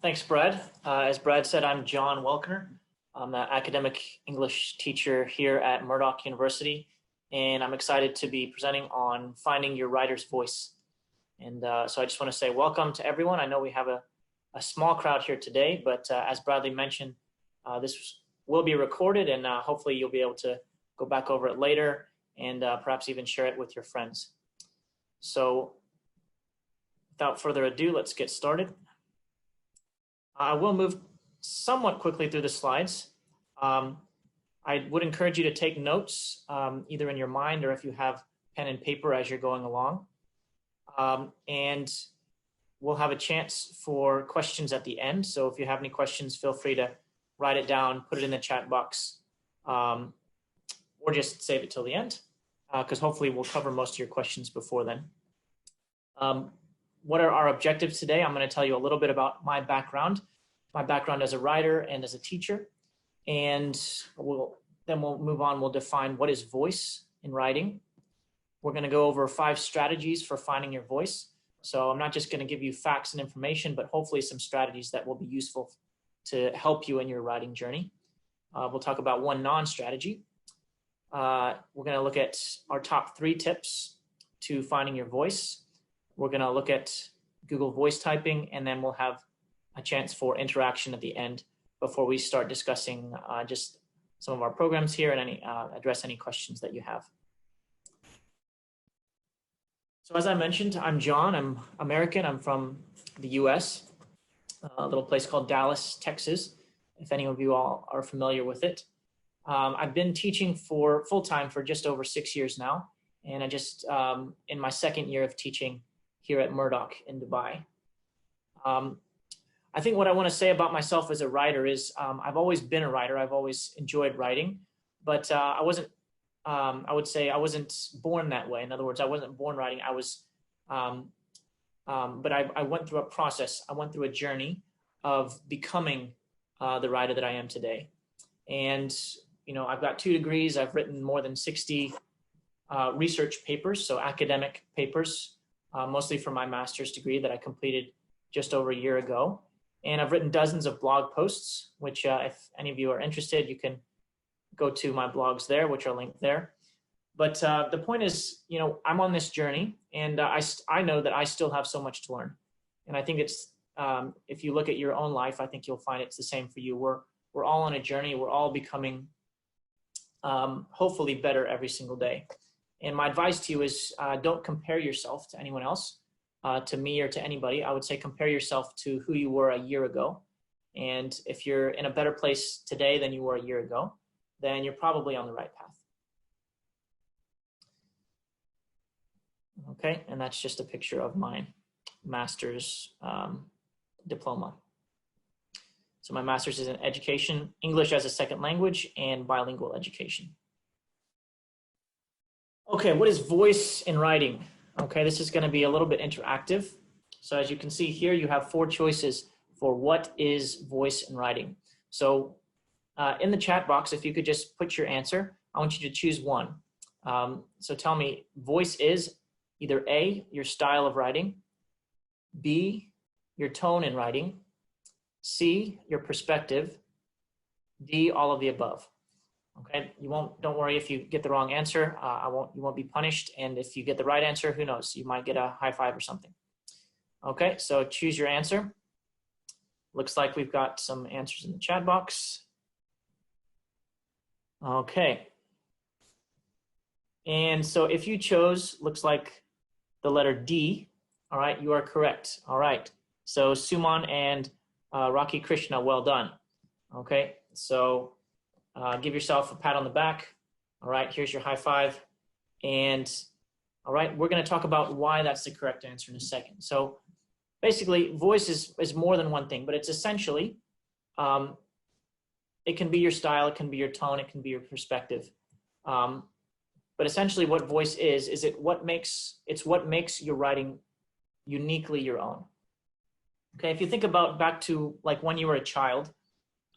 Thanks, Brad. As Brad said, I'm John Welkener. I'm an academic English teacher here at Murdoch University, and I'm excited to be presenting on finding your writer's voice. And so I just want to say welcome to everyone. I know we have a small crowd here today, but as Bradley mentioned, this will be recorded, and hopefully you'll be able to go back over it later and perhaps even share it with your friends. So without further ado, let's get started. I will move somewhat quickly through the slides. I would encourage you to take notes, either in your mind or if you have pen and paper as you're going along. And we'll have a chance for questions at the end. So if you have any questions, feel free to write it down, put it in the chat box, or just save it till the end, because hopefully we'll cover most of your questions before then. What are our objectives today? I'm going to tell you a little bit about my background as a writer and as a teacher. And then we'll move on. We'll define what is voice in writing. We're going to go over 5 strategies for finding your voice. So I'm not just going to give you facts and information, but hopefully some strategies that will be useful to help you in your writing journey. We'll talk about one non-strategy. We're going to look at our top 3 tips to finding your voice. We're going to look at Google voice typing, and then we'll have a chance for interaction at the end before we start discussing just some of our programs here and address any questions that you have. So as I mentioned, I'm John. I'm American. I'm from the US, a little place called Dallas, Texas, if any of you all are familiar with it. I've been teaching for full-time for just over 6 years now, and I just in my 2nd year of teaching here at Murdoch in Dubai. I think what I want to say about myself as a writer is I've always been a writer. I've always enjoyed writing, but I would say I wasn't born that way. In other words, I wasn't born writing. But I went through a process. I went through a journey of becoming the writer that I am today. And, you know, I've got 2 degrees. I've written more than 60 research papers, so academic papers, mostly for my master's degree that I completed just over a year ago. And I've written dozens of blog posts, which if any of you are interested, you can go to my blogs there, which are linked there. But the point is, you know, I'm on this journey, and I know that I still have so much to learn. And I think it's, if you look at your own life, I think you'll find it's the same for you. We're all on a journey. We're all becoming hopefully better every single day. And my advice to you is don't compare yourself to anyone else, to me or to anybody. I would say compare yourself to who you were a year ago. And if you're in a better place today than you were a year ago, then you're probably on the right path. Okay, and that's just a picture of my master's diploma. So my master's is in education, English as a second language, and bilingual education. Okay, what is voice in writing? Okay, this is going to be a little bit interactive. So as you can see here, you have 4 choices for what is voice in writing. So in the chat box, if you could just put your answer, I want you to choose one. So tell me, voice is either A, your style of writing, B, your tone in writing, C, your perspective, D, all of the above. Okay, don't worry if you get the wrong answer. You won't be punished. And if you get the right answer, who knows? You might get a high five or something. Okay, so choose your answer. Looks like we've got some answers in the chat box. Okay. And so if you chose, looks like the letter D, all right, you are correct. All right. So Suman and Rocky Krishna, well done. Okay, so give yourself a pat on the back. All right, here's your high five. And all right, we're going to talk about why that's the correct answer in a second. So basically, voice is more than one thing, but it's essentially, it can be your style, it can be your tone, it can be your perspective. But essentially what voice is it's what makes your writing uniquely your own. Okay, if you think about back to like when you were a child,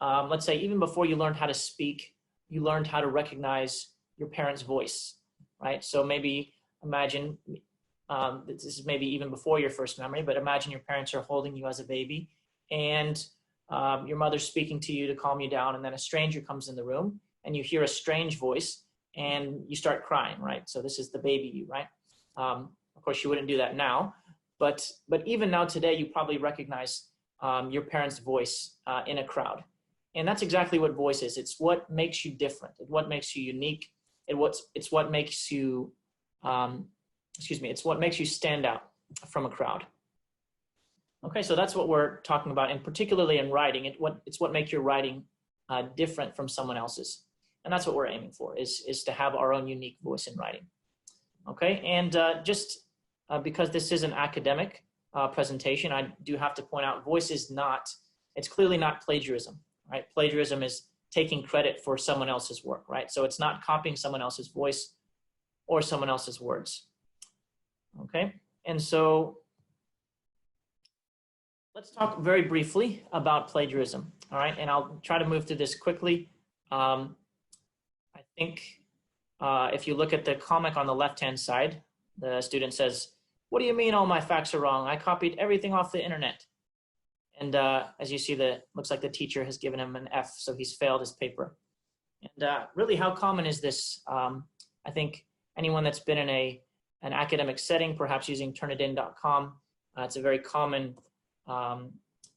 let's say even before you learned how to speak, you learned how to recognize your parents' voice, right? So maybe imagine, this is maybe even before your first memory, but imagine your parents are holding you as a baby and your mother's speaking to you to calm you down, and then a stranger comes in the room and you hear a strange voice and you start crying, right? So this is the baby you, right? Of course, you wouldn't do that now, but even now today, you probably recognize your parents' voice in a crowd. And that's exactly what voice is. It's what makes you different. It's what makes you unique. It's what makes you, it's what makes you stand out from a crowd. Okay, so that's what we're talking about, and particularly in writing, it's what makes your writing different from someone else's. And that's what we're aiming for, is to have our own unique voice in writing. Okay, and just because this is an academic presentation, I do have to point out voice is not, it's clearly not plagiarism, right? Plagiarism is taking credit for someone else's work, right? So it's not copying someone else's voice or someone else's words. Okay, and so let's talk very briefly about plagiarism, all right? And I'll try to move through this quickly. I think if you look at the comic on the left-hand side, the student says, "What do you mean all my facts are wrong? I copied everything off the internet." And as you see, looks like the teacher has given him an F, so he's failed his paper. And really, how common is this? I think anyone that's been in an academic setting, perhaps using Turnitin.com, it's a very common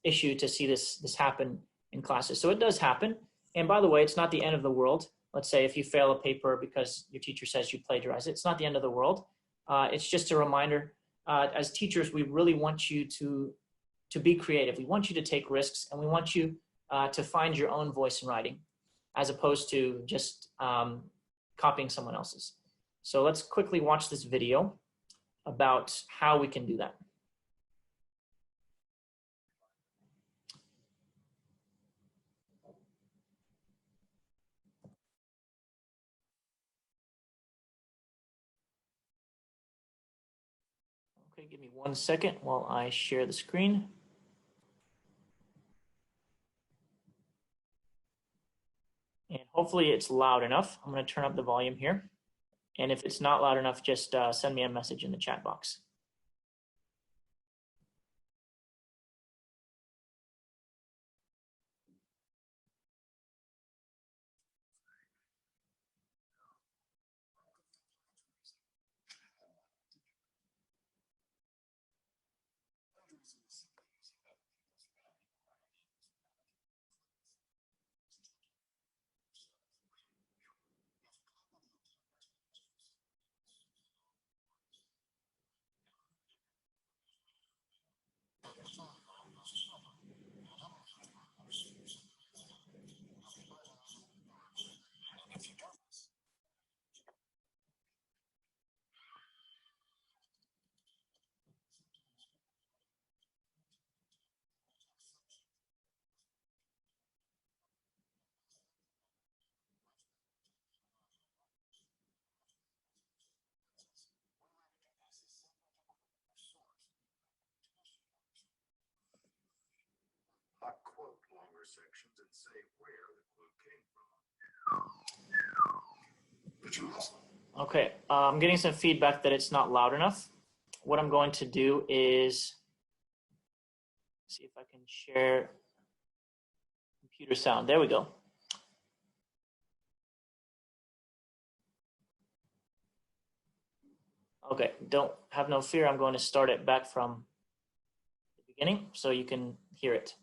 issue to see this happen in classes. So it does happen. And by the way, it's not the end of the world. Let's say if you fail a paper because your teacher says you plagiarize it, it's not the end of the world. It's just a reminder. As teachers, we really want you to be creative. We want you to take risks, and we want you to find your own voice in writing, as opposed to just copying someone else's. So let's quickly watch this video about how we can do that. Okay, give me 1 second while I share the screen. And hopefully it's loud enough. I'm going to turn up the volume here. And if it's not loud enough, just send me a message in the chat box. Quote longer sections and say where the quote came from. Okay, I'm getting some feedback that it's not loud enough. What I'm going to do is see if I can share computer sound. There we go. Okay, don't have no fear. I'm going to start it back from the beginning so you can hear it.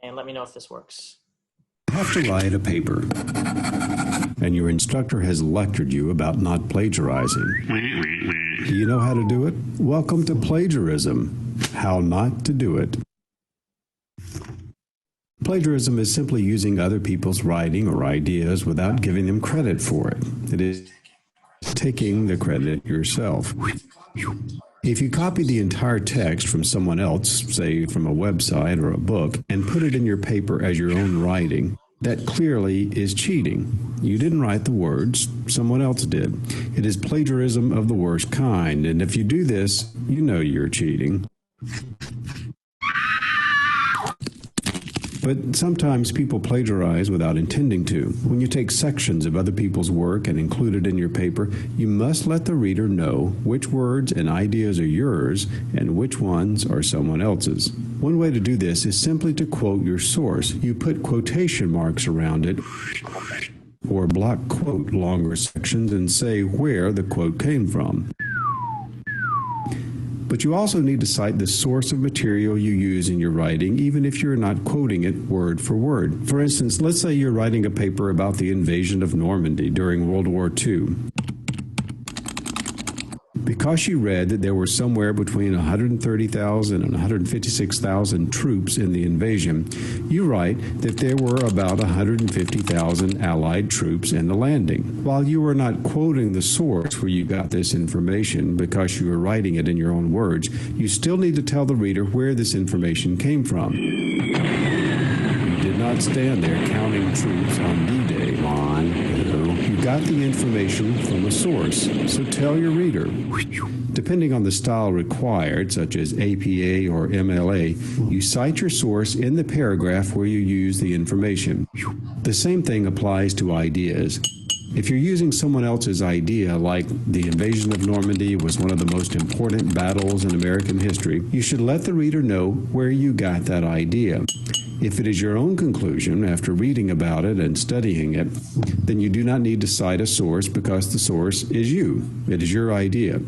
And let me know if this works. You have to write a paper, and your instructor has lectured you about not plagiarizing. Do you know how to do it? Welcome to plagiarism. How not to do it. Plagiarism is simply using other people's writing or ideas without giving them credit for it. It is taking the credit yourself. If you copy the entire text from someone else, say from a website or a book, and put it in your paper as your own writing, that clearly is cheating. You didn't write the words, someone else did. It is plagiarism of the worst kind, and if you do this, you know you're cheating. But sometimes people plagiarize without intending to. When you take sections of other people's work and include it in your paper, you must let the reader know which words and ideas are yours and which ones are someone else's. One way to do this is simply to quote your source. You put quotation marks around it or block quote longer sections and say where the quote came from. But you also need to cite the source of material you use in your writing, even if you're not quoting it word for word. For instance, let's say you're writing a paper about the invasion of Normandy during World War II. Because you read that there were somewhere between 130,000 and 156,000 troops in the invasion, you write that there were about 150,000 Allied troops in the landing. While you are not quoting the source where you got this information because you are writing it in your own words, you still need to tell the reader where this information came from. You did not stand there counting troops on D-Day, Lon. You got the information from a source, so tell your reader. Depending on the style required, such as APA or MLA, you cite your source in the paragraph where you use the information. The same thing applies to ideas. If you're using someone else's idea, like the invasion of Normandy was one of the most important battles in American history, you should let the reader know where you got that idea. If it is your own conclusion after reading about it and studying it, then you do not need to cite a source because the source is you. It is your idea.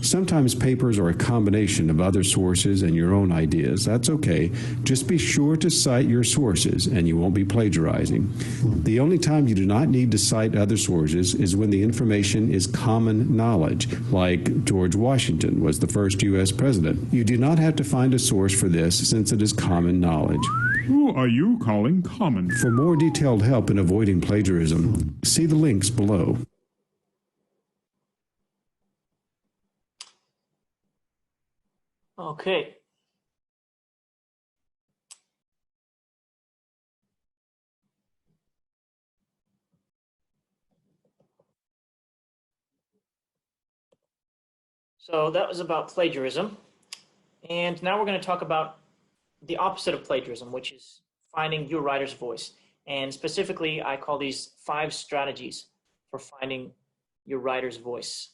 Sometimes papers are a combination of other sources and your own ideas. That's okay. Just be sure to cite your sources and you won't be plagiarizing. The only time you do not need to cite other sources is when the information is common knowledge, like George Washington was the first U.S. president. You do not have to find a source for this since it is common knowledge. Who are you calling common? For more detailed help in avoiding plagiarism, see the links below. Okay. So that was about plagiarism. And now we're going to talk about the opposite of plagiarism, which is finding your writer's voice. And specifically, I call these 5 strategies for finding your writer's voice.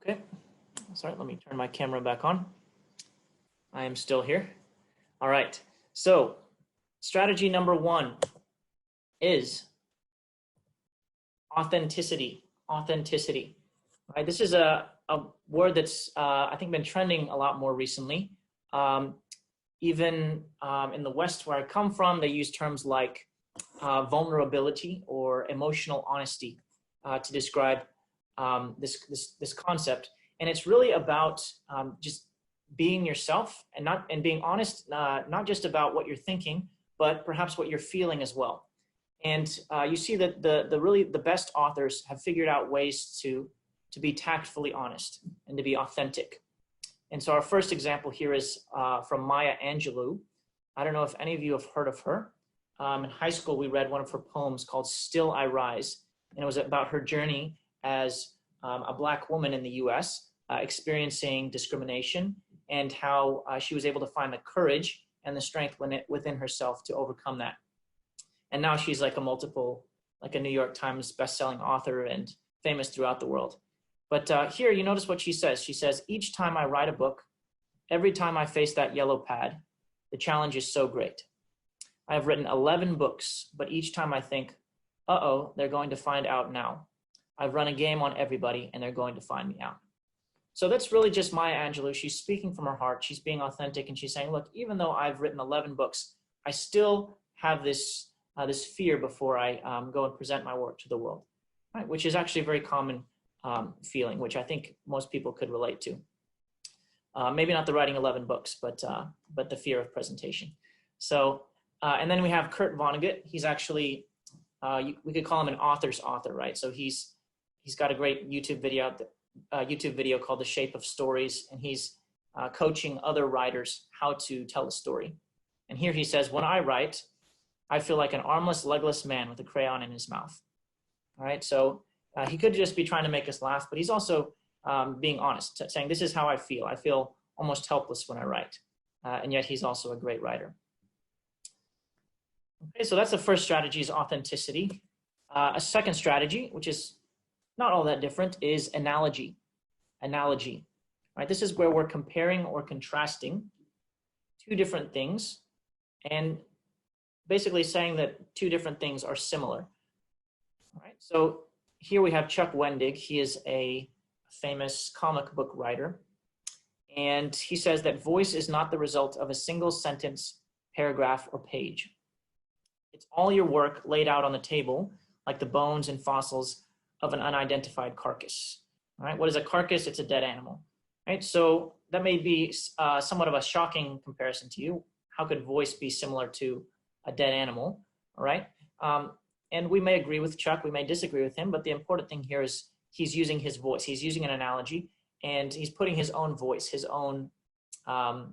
Okay, sorry, let me turn my camera back on. I am still here. All right, so strategy number 1 is authenticity. Authenticity. Right, this is a word that's I think been trending a lot more recently. Even in the West where I come from, they use terms like vulnerability or emotional honesty to describe this concept. And it's really about just being yourself and being honest, not just about what you're thinking, but perhaps what you're feeling as well. And you see that the best authors have figured out ways to be tactfully honest and to be authentic. And so our first example here is from Maya Angelou. I don't know if any of you have heard of her. In high school, we read one of her poems called Still I Rise. And it was about her journey as a Black woman in the US experiencing discrimination and how she was able to find the courage and the strength within herself to overcome that. And now she's like a New York Times bestselling author and famous throughout the world. But here, you notice what she says. She says, each time I write a book, every time I face that yellow pad, the challenge is so great. I have written 11 books, but each time I think, uh-oh, they're going to find out now. I've run a game on everybody and they're going to find me out. So that's really just Maya Angelou. She's speaking from her heart. She's being authentic and she's saying, look, even though I've written 11 books, I still have this fear before I go and present my work to the world, right? Which is actually a very common feeling, which I think most people could relate to. Maybe not the writing 11 books, but the fear of presentation. So, and then we have Kurt Vonnegut. He's actually, we could call him an author's author, right? So he's got a great YouTube video called The Shape of Stories, and he's coaching other writers how to tell a story. And here he says, when I write, I feel like an armless, legless man with a crayon in his mouth. All right, so he could just be trying to make us laugh, but he's also being honest, saying this is how I feel. I feel almost helpless when I write, and yet he's also a great writer. Okay, so that's the first strategy, is authenticity. A second strategy, which is not all that different, is analogy. Analogy, right? This is where we're comparing or contrasting two different things and basically saying that two different things are similar. All right, so here we have Chuck Wendig. He is a famous comic book writer, and he says that voice is not the result of a single sentence, paragraph, or page. It's all your work laid out on the table, like the bones and fossils of an unidentified carcass. All right, what is a carcass? It's a dead animal. Right, so that may be somewhat of a shocking comparison to you. How could voice be similar to a dead animal? All right, and we may agree with Chuck, we may disagree with him, but the important thing here is he's using his voice. He's using an analogy, and he's putting his own voice, his own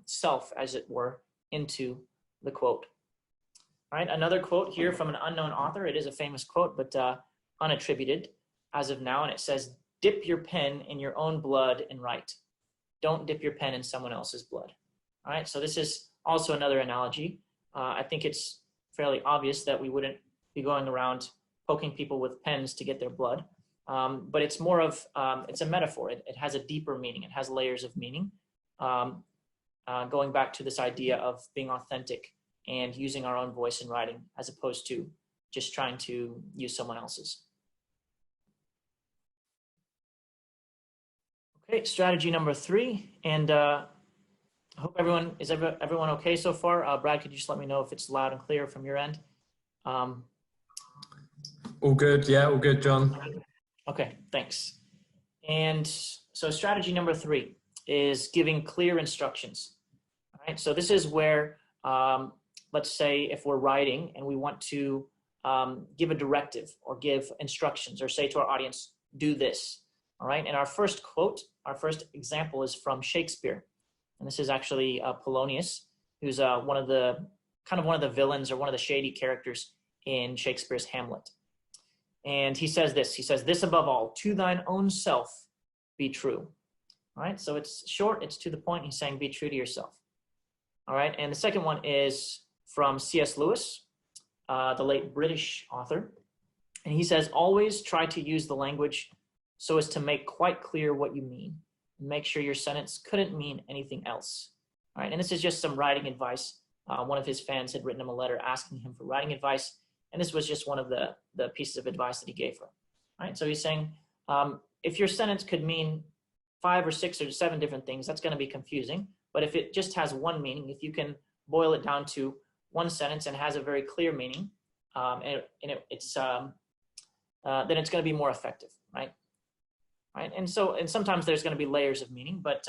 self, as it were, into the quote. All right, another quote here from an unknown author. It is a famous quote, but unattributed as of now, and it says, "Dip your pen in your own blood and write. Don't dip your pen in someone else's blood." All right, so this is also another analogy. I think it's fairly obvious that we wouldn't be going around poking people with pens to get their blood, but it's more of, it's a metaphor. It has a deeper meaning. It has layers of meaning, going back to this idea of being authentic and using our own voice in writing as opposed to just trying to use someone else's. Okay, strategy number 3, and I hope everyone okay so far. Brad, could you just let me know if it's loud and clear from your end? All good, yeah, all good, John. Okay, thanks. And so strategy number 3 is giving clear instructions. All right, so this is where, let's say if we're writing and we want to give a directive or give instructions or say to our audience, do this. All right, and our first quote, our first example is from Shakespeare. And this is actually Polonius, who's one of the villains or one of the shady characters in Shakespeare's Hamlet. And he says this above all, to thine own self be true. All right, so it's short, it's to the point. He's saying be true to yourself. All right, and the second one is from C.S. Lewis, the late British author. And he says, always try to use the language so as to make quite clear what you mean. Make sure your sentence couldn't mean anything else. All right, and this is just some writing advice. One of his fans had written him a letter asking him for writing advice, and this was just one of the pieces of advice that he gave her. All right, so he's saying, if your sentence could mean 5 or 6 or 7 different things, that's going to be confusing. But if it just has one meaning, if you can boil it down to one sentence and has a very clear meaning, then it's going to be more effective, right? Right, and sometimes there's going to be layers of meaning, but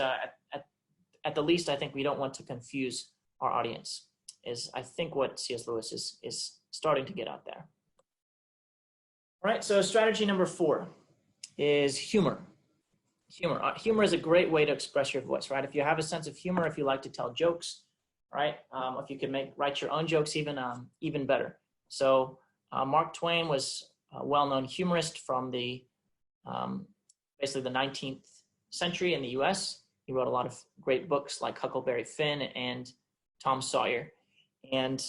at the least, I think we don't want to confuse our audience. Is I think what C.S. Lewis is starting to get out there. All right, so strategy number 4 is humor. Humor is a great way to express your voice, right? If you have a sense of humor, if you like to tell jokes, right? If you can write your own jokes, even better. So Mark Twain was a well-known humorist from the basically the 19th century in the US. He wrote a lot of great books like Huckleberry Finn and Tom Sawyer. And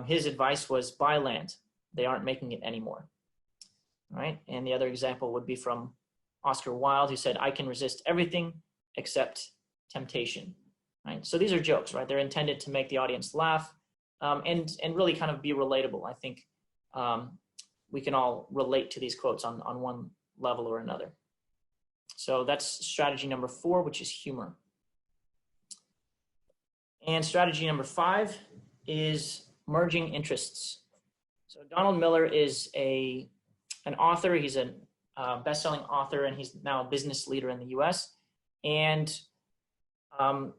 his advice was buy land. They aren't making it anymore. All right. And the other example would be from Oscar Wilde, who said, I can resist everything except temptation. Right. So these are jokes, right? They're intended to make the audience laugh and really kind of be relatable. I think we can all relate to these quotes on one level or another. So that's strategy number 4, which is humor. And strategy number 5 is merging interests. So Donald Miller is an author. He's a best-selling author, and he's now a business leader in the U.S. And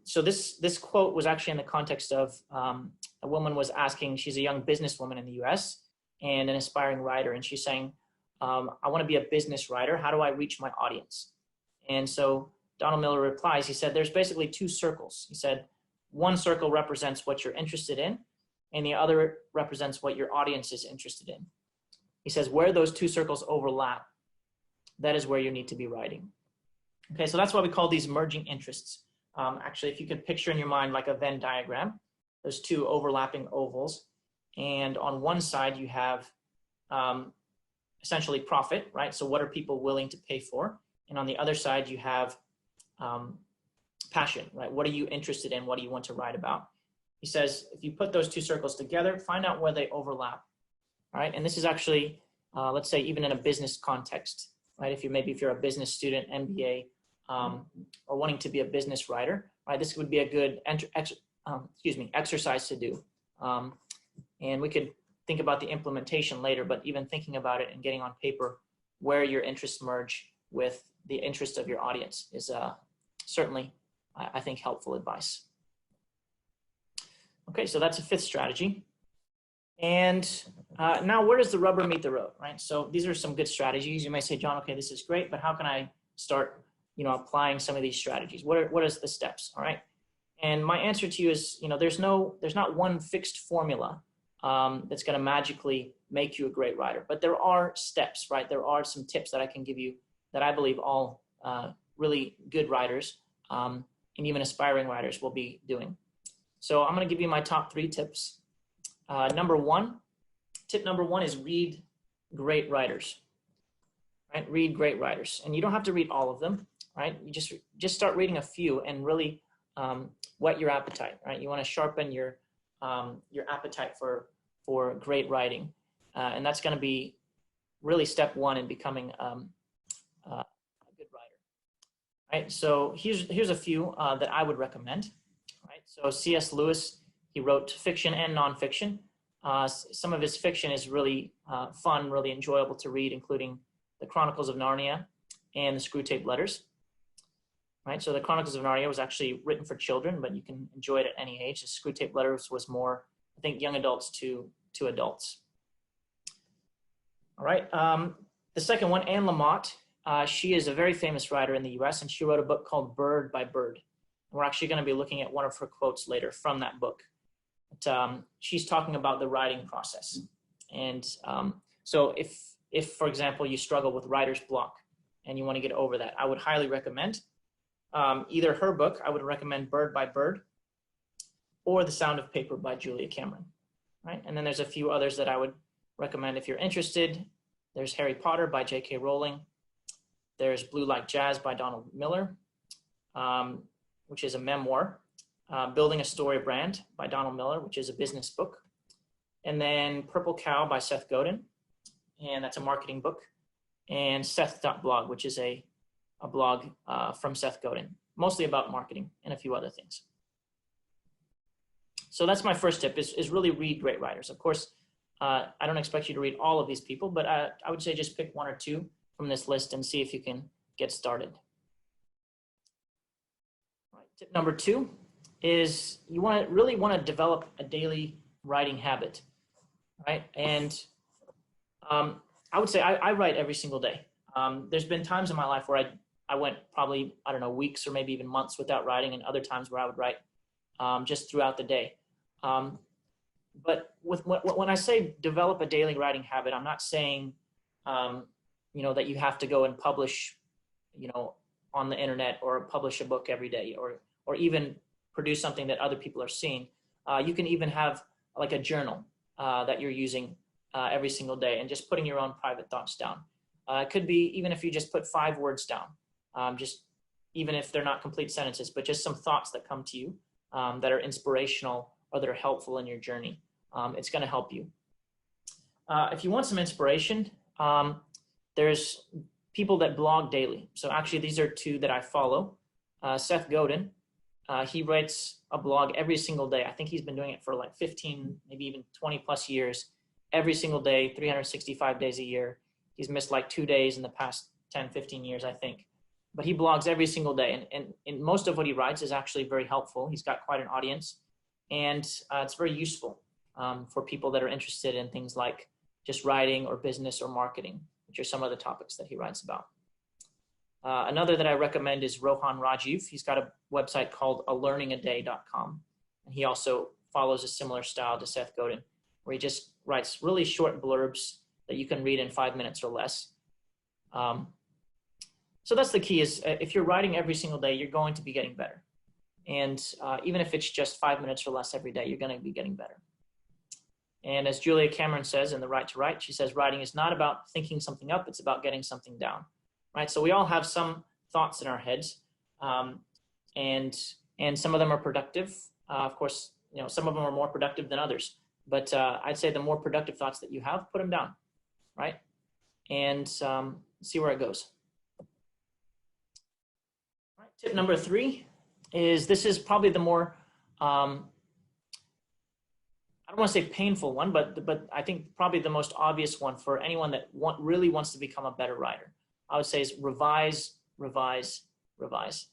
so this quote was actually in the context of a woman was asking, she's a young businesswoman in the U.S. and an aspiring writer, and she's saying, I want to be a business writer. How do I reach my audience? And so Donald Miller replies, he said, there's basically 2 circles. He said, one circle represents what you're interested in, and the other represents what your audience is interested in. He says where those two circles overlap, that is where you need to be writing. Okay, so that's why we call these merging interests. Actually, if you could picture in your mind like a Venn diagram, there's two overlapping ovals, and on one side you have essentially profit, right? So what are people willing to pay for? And on the other side you have passion, right? What are you interested in? What do you want to write about? He says, if you put those two circles together, find out where they overlap, all right? And this is actually, let's say even in a business context, right? If you're a business student, MBA, or wanting to be a business writer, right? This would be a good exercise to do. And we could think about the implementation later, but even thinking about it and getting on paper where your interests merge with the interest of your audience is certainly, I think, helpful advice. Okay, so that's a fifth strategy. And now where does the rubber meet the road, right? So these are some good strategies. You may say, John, okay, this is great, but how can I start, applying some of these strategies? What is the steps, all right? And my answer to you is, there's not one fixed formula that's going to magically make you a great writer, but there are steps, right? There are some tips that I can give you that I believe all really good writers and even aspiring writers will be doing. So I'm going to give you my top 3 tips. Tip number one is read great writers, right? Read great writers. And you don't have to read all of them, right? You just start reading a few and really whet your appetite, right? You want to sharpen your appetite for great writing. And that's going to be really step 1 in becoming a good writer, right? So here's a few that I would recommend, right? So C.S. Lewis, he wrote fiction and nonfiction. Some of his fiction is really fun, really enjoyable to read, including the Chronicles of Narnia and the Screwtape Letters. Right, so the Chronicles of Narnia was actually written for children, but you can enjoy it at any age. The Screwtape Letters was more, I think, young adults to adults. All right, the second one, Anne Lamott. She is a very famous writer in the U.S., and she wrote a book called Bird by Bird. We're actually going to be looking at one of her quotes later from that book. But, she's talking about the writing process. And so if, for example, you struggle with writer's block and you want to get over that, I would highly recommend either her book. I would recommend Bird by Bird or The Sound of Paper by Julia Cameron, right? And then there's a few others that I would recommend if you're interested. There's Harry Potter by J.K. Rowling. There's Blue Like Jazz by Donald Miller, which is a memoir. Building a Story Brand by Donald Miller, which is a business book. And then Purple Cow by Seth Godin, and that's a marketing book. And Seth.blog, which is a blog from Seth Godin, mostly about marketing and a few other things. So that's my first tip, is really read great writers. Of course, I don't expect you to read all of these people, but I would say just pick 1 or 2 from this list and see if you can get started. All right, tip number 2 is you really want to develop a daily writing habit, right? And I would say I write every single day. There's been times in my life where I went probably, I don't know, weeks or maybe even months without writing, and other times where I would write just throughout the day. But when I say develop a daily writing habit, I'm not saying, that you have to go and publish, on the internet or publish a book every day or even produce something that other people are seeing. You can even have like a journal that you're using every single day and just putting your own private thoughts down. It could be even if you just put 5 words down, just even if they're not complete sentences, but just some thoughts that come to you that are inspirational or that are helpful in your journey. It's going to help you. If you want some inspiration, there's people that blog daily. So actually these are 2 that I follow. Seth Godin, he writes a blog every single day. I think he's been doing it for like 15, maybe even 20 plus years, every single day, 365 days a year. He's missed like 2 days in the past 10, 15 years, I think. But he blogs every single day. And most of what he writes is actually very helpful. He's got quite an audience. And it's very useful for people that are interested in things like just writing or business or marketing, which are some of the topics that he writes about. Another that I recommend is Rohan Rajiv. He's got a website called alearningaday.com. And he also follows a similar style to Seth Godin, where he just writes really short blurbs that you can read in 5 minutes or less. So that's the key is if you're writing every single day, you're going to be getting better. And even if it's just 5 minutes or less every day, you're going to be getting better. And as Julia Cameron says in The Right to Write, she says, writing is not about thinking something up, it's about getting something down, right? So we all have some thoughts in our heads, and some of them are productive. Of course, some of them are more productive than others, but I'd say the more productive thoughts that you have, put them down, right? And see where it goes. All right, tip number 3 is, this is probably the more, I don't want to say painful one, but I think probably the most obvious one for anyone that really wants to become a better writer. I would say is revise, revise, revise.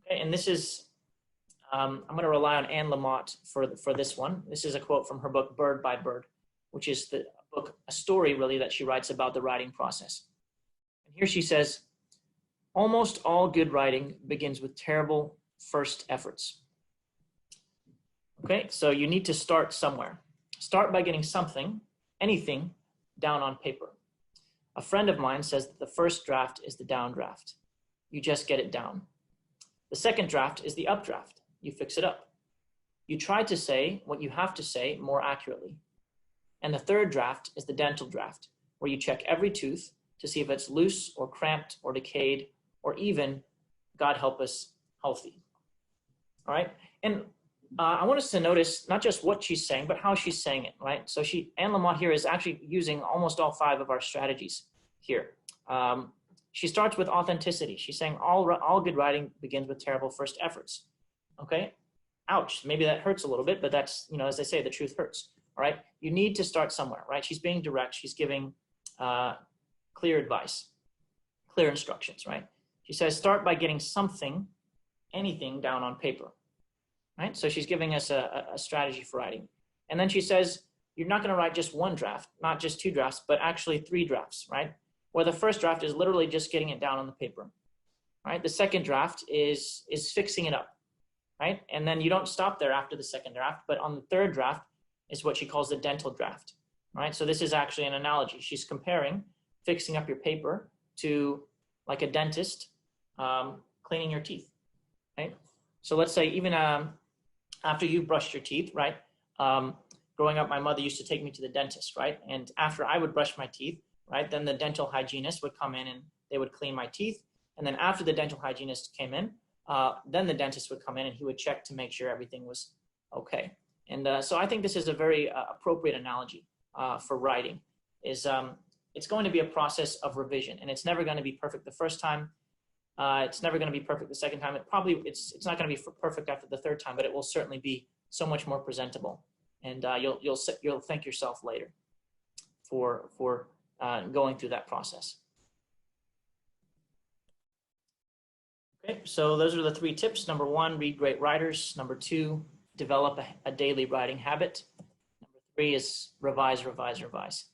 Okay, and this is, I'm going to rely on Anne Lamott for this one. This is a quote from her book, Bird by Bird, which is a story really that she writes about the writing process. And here she says, almost all good writing begins with terrible first efforts. Okay, so you need to start somewhere. Start by getting something, anything, down on paper. A friend of mine says that the first draft is the down draft. You just get it down. The second draft is the updraft. You fix it up. You try to say what you have to say more accurately. And the third draft is the dental draft, where you check every tooth to see if it's loose or cramped or decayed or even, God help us, healthy. All right, and I want us to notice not just what she's saying, but how she's saying it, right? So Anne Lamott here is actually using almost all 5 of our strategies here. She starts with authenticity. She's saying all good writing begins with terrible first efforts. Okay, ouch, maybe that hurts a little bit, but that's, as they say, the truth hurts, all right? You need to start somewhere, right? She's being direct. She's giving clear advice, clear instructions, right? She says, start by getting something, anything down on paper. Right? So she's giving us a strategy for writing. And then she says, you're not going to write just one draft, not just 2 drafts, but actually 3 drafts, right? Where the first draft is literally just getting it down on the paper, right? The second draft is fixing it up, right? And then you don't stop there after the second draft, but on the third draft is what she calls the dental draft, right? So this is actually an analogy. She's comparing fixing up your paper to like a dentist cleaning your teeth, right? So let's say even after you've brushed your teeth, right? Growing up, my mother used to take me to the dentist, right? And after I would brush my teeth, right, then the dental hygienist would come in and they would clean my teeth. And then after the dental hygienist came in, then the dentist would come in and he would check to make sure everything was okay. And so I think this is a very appropriate analogy for writing. It's going to be a process of revision, and it's never going to be perfect the first time. It's never going to be perfect the second time. It's not going to be perfect after the third time, but it will certainly be so much more presentable. And you'll thank yourself later for going through that process. Okay, so those are the 3 tips. Number 1, read great writers. Number 2, develop a daily writing habit. Number 3 is revise, revise, revise.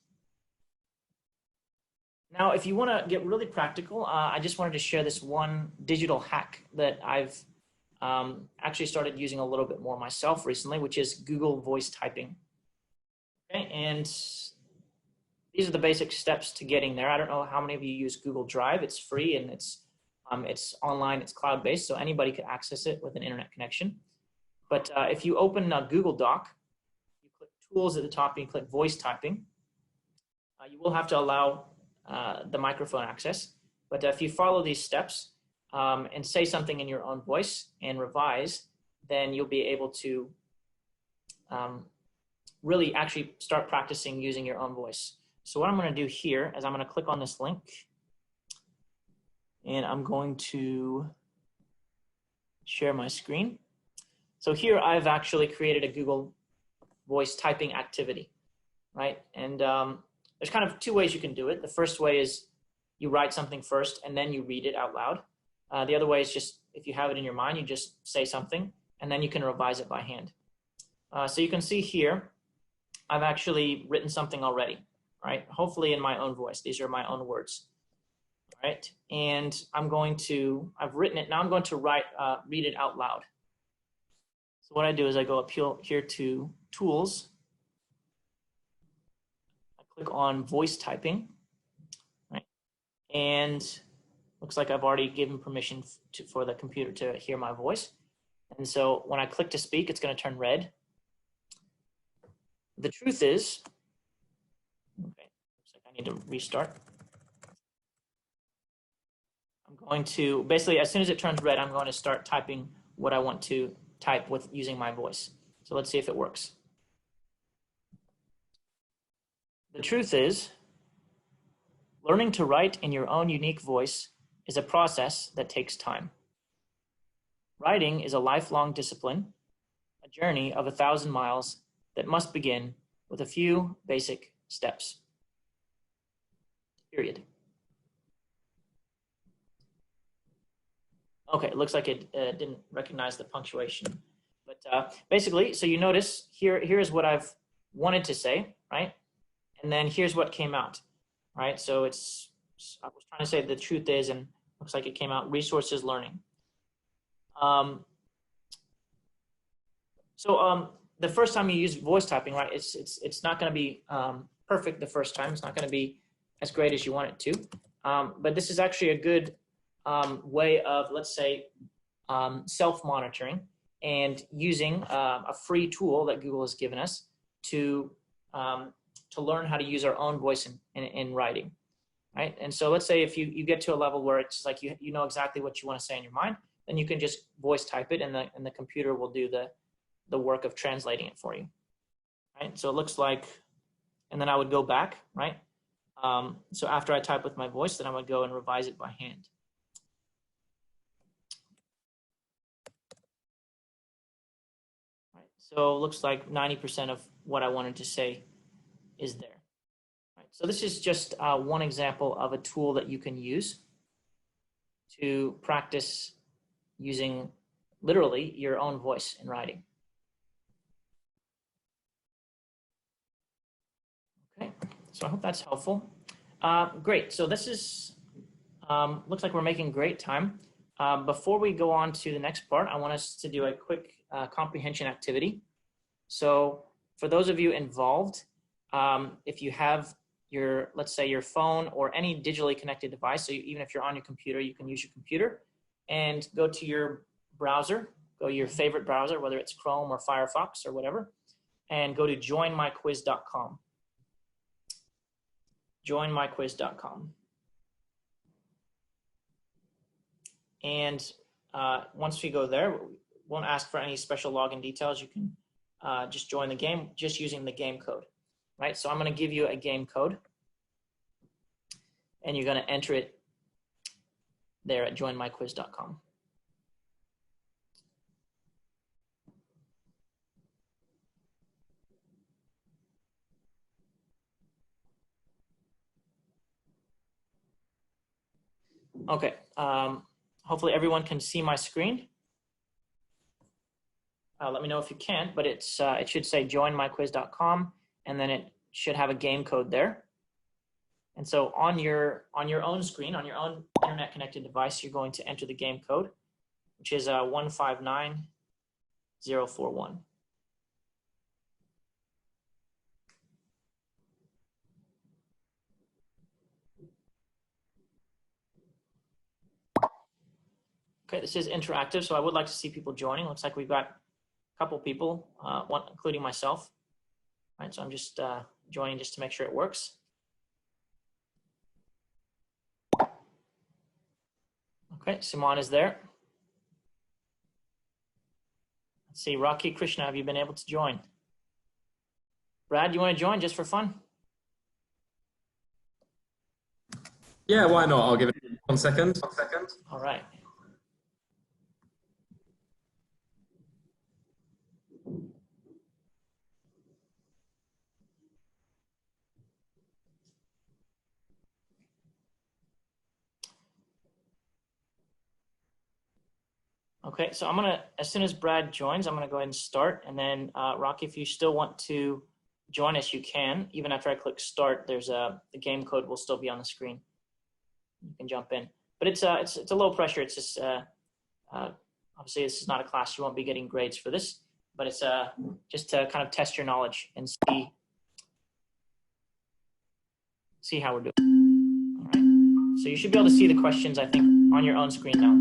Now, if you want to get really practical, I just wanted to share this one digital hack that I've actually started using a little bit more myself recently, which is Google voice typing. Okay, and these are the basic steps to getting there. I don't know how many of you use Google Drive. It's free and it's online, it's cloud-based, so anybody could access it with an internet connection. But if you open a Google Doc, you click Tools at the top and you click Voice Typing. You will have to allow the microphone access, but if you follow these steps and say something in your own voice and revise, then you'll be able to really actually start practicing using your own voice. So what I'm going to do here is I'm going to click on this link and I'm going to share my screen. So here I've actually created a Google voice typing activity, right? And there's kind of 2 ways you can do it. The first way is you write something first and then you read it out loud. The other way is just, if you have it in your mind, you just say something and then you can revise it by hand. So you can see here, I've actually written something already, right? Hopefully in my own voice. These are my own words, right? And I've written it, now I'm going to read it out loud. So So what I do is I go up here to Tools. I click on Voice Typing, right? And looks like I've already given permission for the computer to hear my voice. And so when I click to speak, it's going to turn red. The truth is, okay, looks like I need to restart. I'm going to, basically, as soon as it turns red, I'm going to start typing what I want to type with using my voice. So let's see if it works. The truth is, learning to write in your own unique voice is a process that takes time. Writing is a lifelong discipline, a journey of 1,000 miles that must begin with a few basic steps. Period. Okay, it looks like it didn't recognize the punctuation. But basically, so you notice here's what I've wanted to say, right? And then here's what came out, right? So I was trying to say the truth is, and looks like it came out, resources learning. The first time you use voice typing, right, it's not going to be perfect the first time. It's not going to be as great as you want it to. But this is actually a good way of, let's say, self-monitoring and using a free tool that Google has given us to learn how to use our own voice in writing, right? And so let's say if you get to a level where it's like you know exactly what you want to say in your mind, then you can just voice type it, and the computer will do the work of translating it for you, right? So it looks like, and then I would go back, right? So after I type with my voice, then I would go and revise it by hand. Right. So it looks like 90% of what I wanted to say is there. Right. So this is just one example of a tool that you can use to practice using literally your own voice in writing. Okay, so I hope that's helpful. Great, so this is, looks like we're making great time. Before we go on to the next part, I want us to do a quick comprehension activity. So for those of you involved, if you have your, let's say your phone or any digitally connected device, so even if you're on your computer, you can use your computer and go to your browser, go to your favorite browser, whether it's Chrome or Firefox or whatever, and go to joinmyquiz.com. Joinmyquiz.com. And once we go there, we won't ask for any special login details. You can just join the game just using the game code, right? So I'm going to give you a game code, and you're going to enter it there at joinmyquiz.com. Okay, hopefully everyone can see my screen. Let me know if you can't, but it should say joinmyquiz.com, and then it should have a game code there. And so on your own screen, on your own internet connected device, you're going to enter the game code, which is 159041. Okay, this is interactive, so I would like to see people joining. Looks like we've got a couple people, one including myself. All right, so I'm just joining just to make sure it works. Okay, Simon is there. Let's see, Rocky Krishna, have you been able to join? Brad, you want to join just for fun? Yeah, why not? I'll give it 1 second. All right. Okay, so I'm gonna, as soon as Brad joins, I'm gonna go ahead and start, and then Rocky, if you still want to join us, you can. Even after I click start, there's the game code will still be on the screen. You can jump in, but it's a low pressure. It's just obviously this is not a class. You won't be getting grades for this. but it's just to kind of test your knowledge and see how we're doing. All right. So you should be able to see the questions, I think, on your own screen now.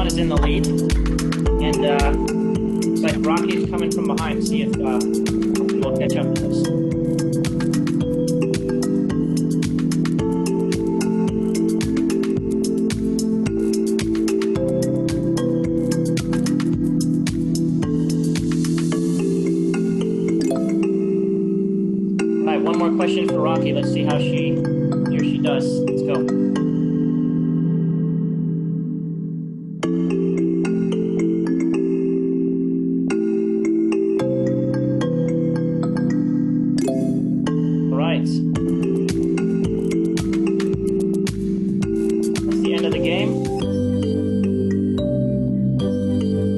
Is in the lead, and looks like Rocky is coming from behind. See if we'll catch up to this. All right, one more question for Rocky. Let's see how he or she does. Let's go.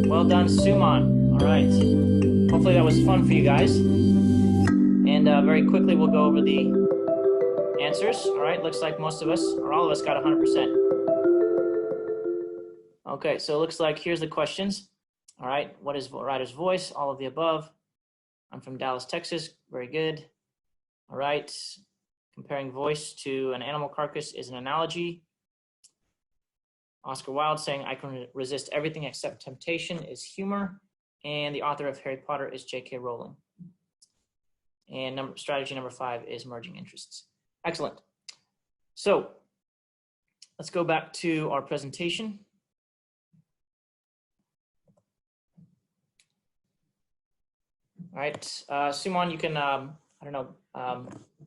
Well done, Suman. All right. Hopefully that was fun for you guys. And very quickly, we'll go over the answers. All right. Looks like most of us, or all of us, got 100%. Okay. So it looks like here's the questions. All right. What is writer's voice? All of the above. I'm from Dallas, Texas. Very good. All right. Comparing voice to an animal carcass is an analogy. Oscar Wilde saying, I can resist everything except temptation is humor. And the author of Harry Potter is J.K. Rowling. And strategy number 5 is merging interests. Excellent. So let's go back to our presentation. All right, Suman, you can, I don't know,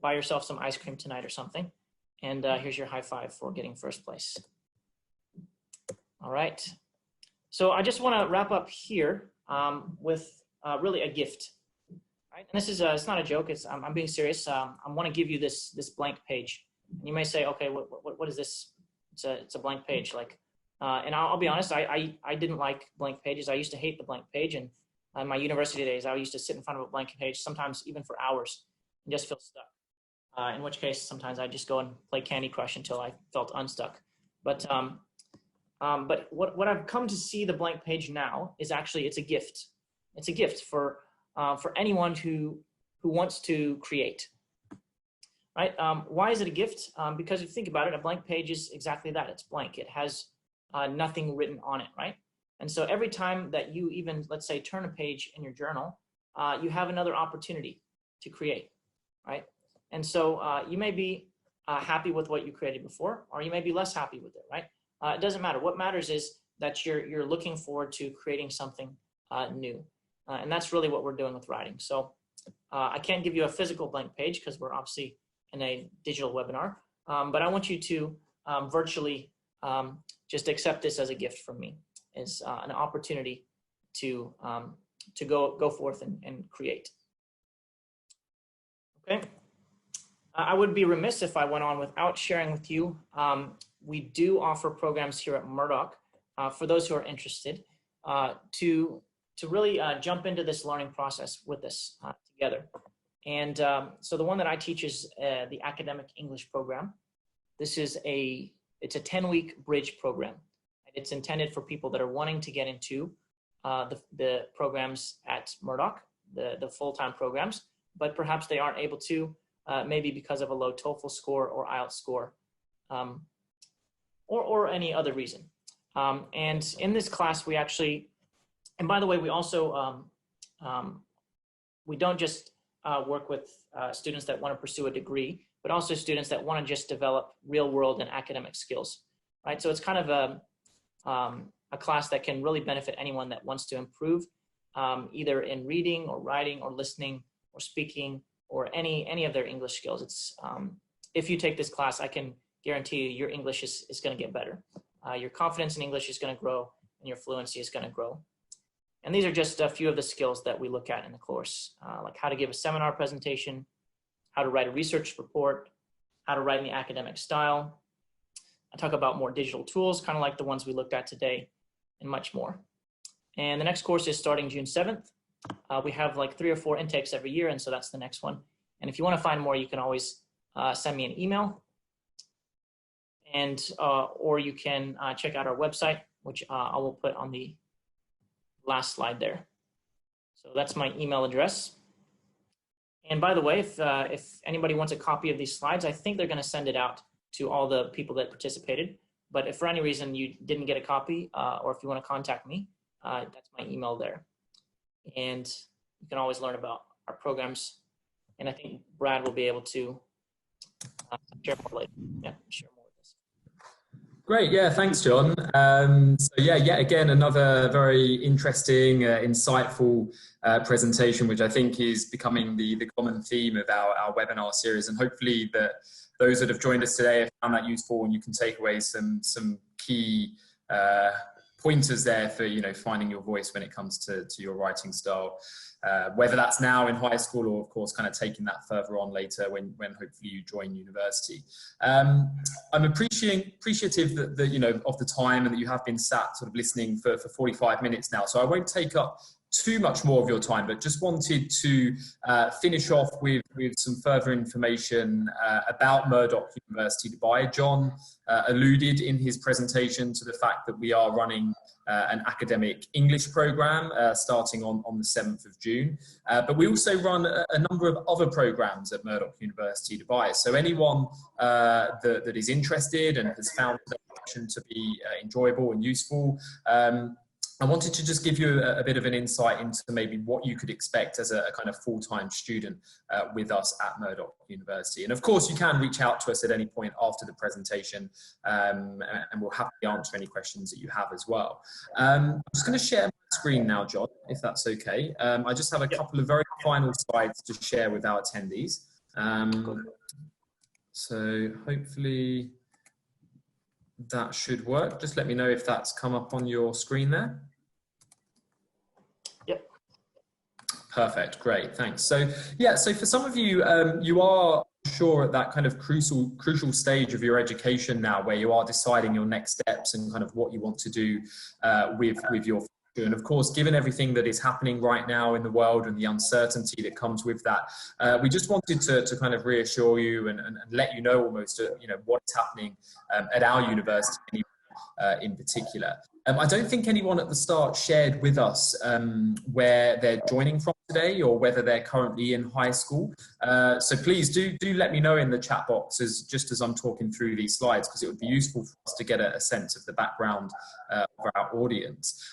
buy yourself some ice cream tonight or something. And here's your high five for getting first place. All right. So I just want to wrap up here with really a gift. Right? And this is it's not a joke. I'm being serious. I want to give you this blank page. And you may say, okay, what is this? It's a blank page. Like, and I'll be honest. I didn't like blank pages. I used to hate the blank page. And in my university days, I used to sit in front of a blank page, sometimes even for hours, and just feel stuck. In which case, sometimes I just go and play Candy Crush until I felt unstuck. But what I've come to see the blank page now is actually it's a gift. It's a gift for anyone who wants to create. Right? Why is it a gift? Because if you think about it, a blank page is exactly that. It's blank. It has nothing written on it, right? And so every time that you even, let's say, turn a page in your journal, you have another opportunity to create, right? And so you may be happy with what you created before, or you may be less happy with it, right? It doesn't matter. What matters is that you're looking forward to creating something new. And that's really what we're doing with writing. So I can't give you a physical blank page because we're obviously in a digital webinar, but I want you to virtually just accept this as a gift from me, as an opportunity to go forth and create. Okay. I would be remiss if I went on without sharing with you. We do offer programs here at Murdoch for those who are interested to really jump into this learning process with us together. And so the one that I teach is the academic English program. This is it's a 10-week bridge program. It's intended for people that are wanting to get into the programs at Murdoch, the full-time programs, but perhaps they aren't able to, maybe because of a low TOEFL score or IELTS score, or any other reason. And in this class, we actually, and by the way, we also, we don't just work with students that want to pursue a degree, but also students that want to just develop real world and academic skills, right? So it's kind of a class that can really benefit anyone that wants to improve either in reading or writing or listening or speaking or any of their English skills. It's if you take this class, I can guarantee you your English is going to get better. Your confidence in English is going to grow and your fluency is going to grow. And these are just a few of the skills that we look at in the course, like how to give a seminar presentation, how to write a research report, how to write in the academic style. I talk about more digital tools, kind of like the ones we looked at today, and much more. And the next course is starting June 7th. We have like 3 or 4 intakes every year, and so that's the next one. And if you want to find more, you can always send me an email, and or you can check out our website, which I will put on the last slide there. So that's my email address. And by the way, if anybody wants a copy of these slides, I think they're going to send it out to all the people that participated. But if for any reason you didn't get a copy, or if you want to contact me, that's my email there. And you can always learn about our programs. And I think Brad will be able to share more later. Yeah, share more with us. Great, yeah, thanks, John. So yeah, yet again, another very interesting, insightful presentation, which I think is becoming the common theme of our webinar series. And hopefully that those that have joined us today have found that useful, and you can take away some key pointers there for finding your voice when it comes to your writing style, whether that's now in high school or of course kind of taking that further on later when hopefully you join university. I'm appreciative that of the time and that you have been sat sort of listening for 45 minutes now, so I won't take up too much more of your time, but just wanted to finish off with some further information about Murdoch University Dubai. John alluded in his presentation to the fact that we are running an academic English program starting on the 7th of June. But we also run a number of other programs at Murdoch University Dubai. So anyone that is interested and has found the session to be enjoyable and useful, I wanted to just give you a bit of an insight into maybe what you could expect as a kind of full-time student with us at Murdoch University. And of course, you can reach out to us at any point after the presentation, and we'll happily answer any questions that you have as well. I'm just going to share my screen now, John, if that's okay. I just have a couple of very final slides to share with our attendees. So hopefully that should work. Just let me know if that's come up on your screen there. Yep. Perfect, great, thanks. So yeah, so for some of you, you are sure at that kind of crucial stage of your education now, where you are deciding your next steps and kind of what you want to do with your future. And of course, given everything that is happening right now in the world and the uncertainty that comes with that, we just wanted to kind of reassure you and let you know almost, you know, what's happening at our university in particular. I don't think anyone at the start shared with us where they're joining from today or whether they're currently in high school. So please do let me know in the chat box just as I'm talking through these slides, because it would be useful for us to get a sense of the background of our audience.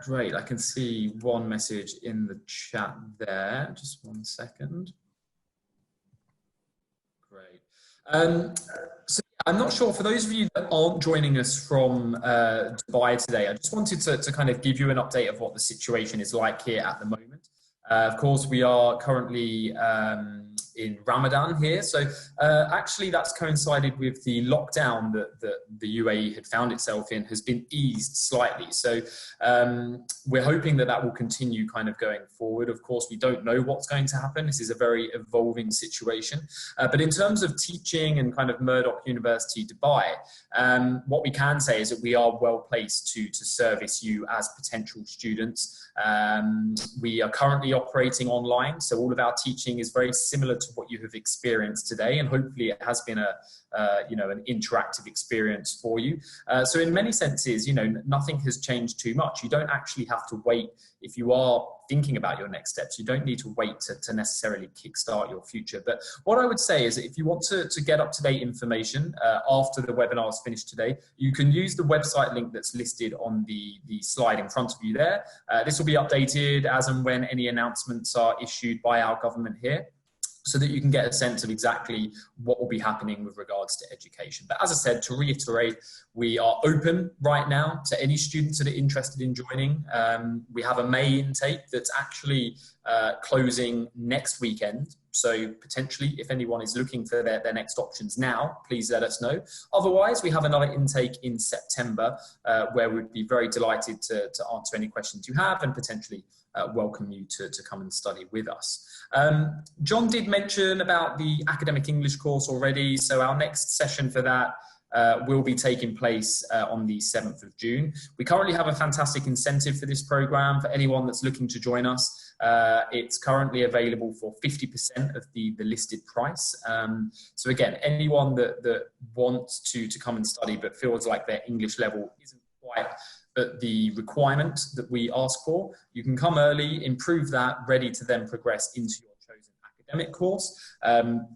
Great, I can see one message in the chat there. Just one second. Great. So I'm not sure, for those of you that aren't joining us from Dubai today, I just wanted to kind of give you an update of what the situation is like here at the moment. Of course, we are currently in Ramadan here. So actually that's coincided with the lockdown that the UAE had found itself in has been eased slightly. So we're hoping that will continue kind of going forward. Of course, we don't know what's going to happen. This is a very evolving situation. But in terms of teaching and kind of Murdoch University Dubai, what we can say is that we are well placed to service you as potential students. We are currently operating online, so all of our teaching is very similar to what you have experienced today, and hopefully it has been an interactive experience for you. So in many senses, you know, nothing has changed too much. You don't actually have to wait. If you are thinking about your next steps, you don't need to wait to necessarily kickstart your future. But what I would say is that if you want to get up-to-date information after the webinar is finished today, you can use the website link that's listed on the slide in front of you there. This will be updated as and when any announcements are issued by our government here, so that you can get a sense of exactly what will be happening with regards to education. But as I said, to reiterate, we are open right now to any students that are interested in joining. We have a May intake that's actually closing next weekend. So potentially, if anyone is looking for their next options now, please let us know. Otherwise, we have another intake in September where we'd be very delighted to answer any questions you have and potentially welcome you to come and study with us. John did mention about the academic English course already. So our next session for that will be taking place on the 7th of June. We currently have a fantastic incentive for this program for anyone that's looking to join us. It's currently available for 50% of the listed price. So again, anyone that wants to come and study but feels like their English level isn't quite at the requirement that we ask for, you can come early, improve that, ready to then progress into your chosen academic course. And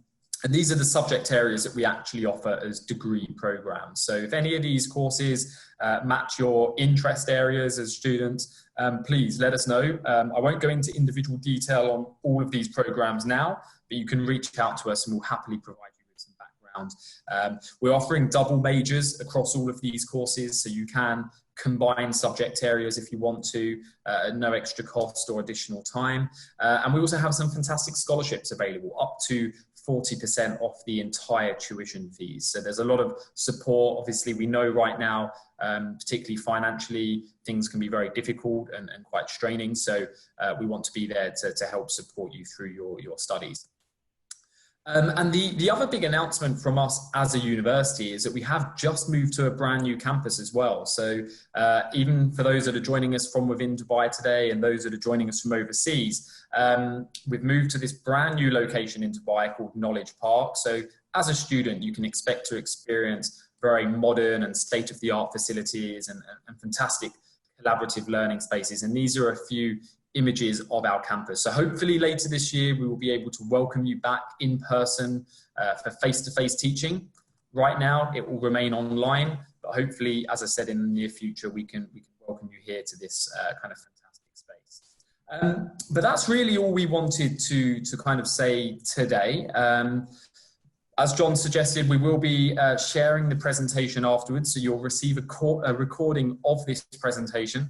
these are the subject areas that we actually offer as degree programs. So if any of these courses match your interest areas as students, please let us know. I won't go into individual detail on all of these programs now, but you can reach out to us and we'll happily provide you with some background. We're offering double majors across all of these courses, so you can combine subject areas if you want to, no extra cost or additional time. And we also have some fantastic scholarships available, up to 40% off the entire tuition fees. So there's a lot of support. Obviously, we know right now, particularly financially, things can be very difficult and quite straining. So we want to be there to help support you through your studies. And the other big announcement from us as a university is that we have just moved to a brand new campus as well. So even for those that are joining us from within Dubai today and those that are joining us from overseas, we've moved to this brand new location in Dubai called Knowledge Park. So as a student, you can expect to experience very modern and state-of-the-art facilities and fantastic collaborative learning spaces. And these are a few images of our campus. So hopefully later this year, we will be able to welcome you back in person for face-to-face teaching. Right now, it will remain online, but hopefully, as I said, in the near future, we can welcome you here to this kind of fantastic space. But that's really all we wanted to kind of say today. As John suggested, we will be sharing the presentation afterwards, so you'll receive a recording of this presentation,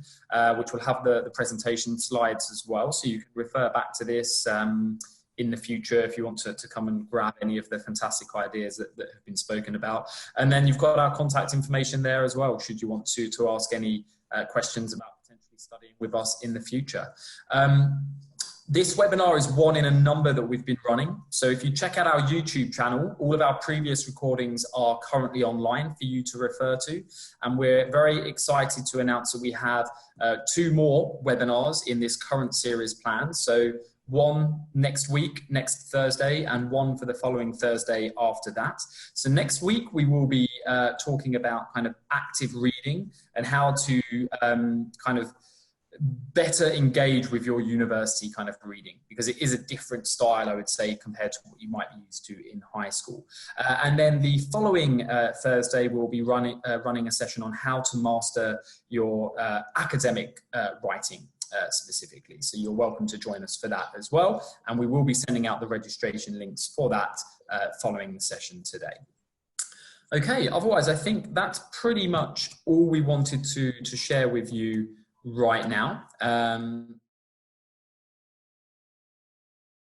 which will have the presentation slides as well, so you can refer back to this in the future if you want to come and grab any of the fantastic ideas that have been spoken about. And then you've got our contact information there as well, should you want to ask any questions about potentially studying with us in the future. This webinar is one in a number that we've been running. So if you check out our YouTube channel, all of our previous recordings are currently online for you to refer to. And we're very excited to announce that we have 2 more webinars in this current series planned. So one next week, next Thursday, and one for the following Thursday after that. So next week, we will be talking about kind of active reading and how to kind of better engage with your university kind of reading, because it is a different style, I would say, compared to what you might be used to in high school. And then the following Thursday, we'll be running a session on how to master your academic writing specifically. So you're welcome to join us for that as well. And we will be sending out the registration links for that following the session today. Okay, otherwise, I think that's pretty much all we wanted to share with you right now.